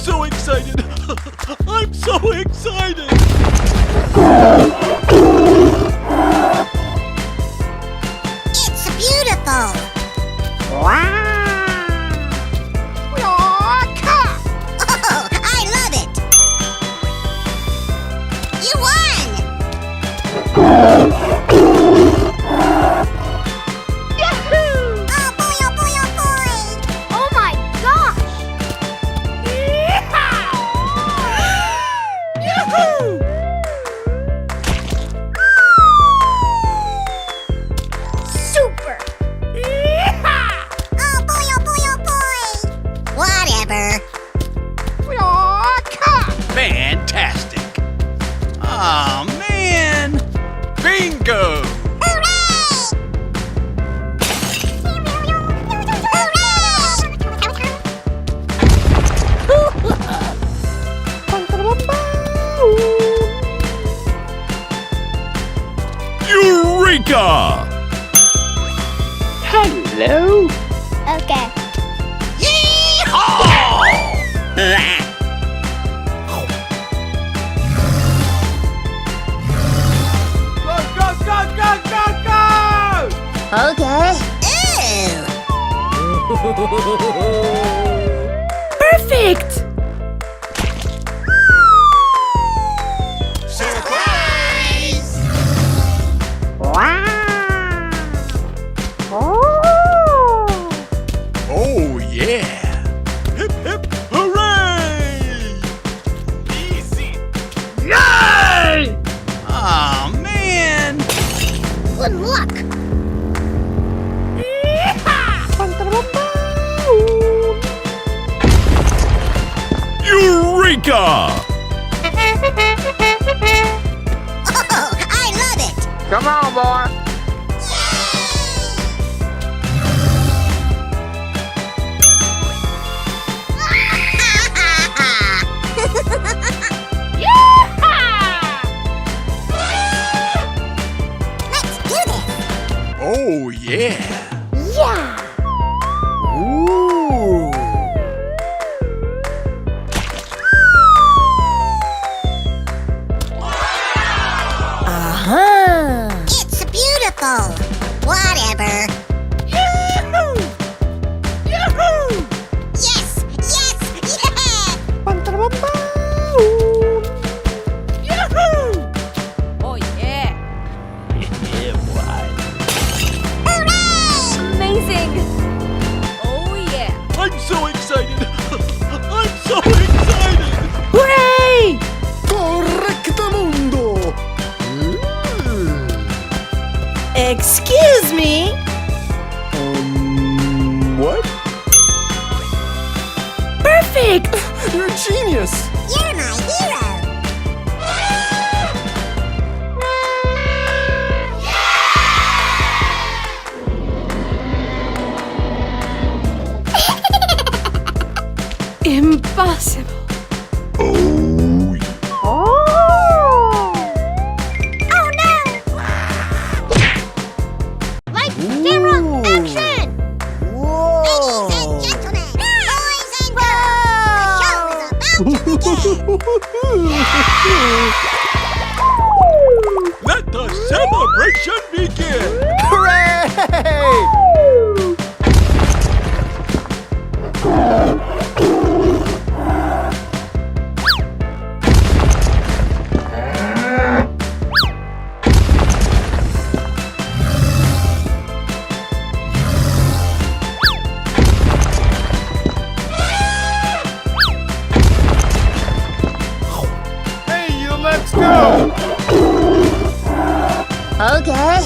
so excited! I'm so excited! It's beautiful! Wow! Oh, I love it! You won! Yahoo! Oh boy, oh boy, oh boy! Oh my gosh! Yahoo! Super! Oh boy, oh boy, oh boy! Whatever. Fantastic! Aw, man! Bingo! Hooray! Eureka! Hello? Okay. Go, go, go, go, go, go! Okay. Ooh! Perfect! Surprise! Wow! Oh! Oh, yeah! Hip, hip, hooray! Easy! Yay! Aw, man! Good luck! Eureka! Oh, I love it! Come on, boy. Let's do this! Oh, yeah! Yeah! Ooh! Uh-huh! It's beautiful! Whatever. Yahoo! Yahoo! Yes! Yes! Yeah! Yahoo! Oh yeah! Yeah, boy. Hooray! Amazing! Oh yeah! I'm so excited! I'm so excited! Hooray! Correctamundo! Excuse me? What? Perfect! You're a genius! You're my hero! Impossible! Oh, Oh! Oh no! Lights, camera, action! Whoa! Ladies and gentlemen, boys and girls, the show is about to begin! Let the celebration begin! Hooray! Hey, let's go! Okay.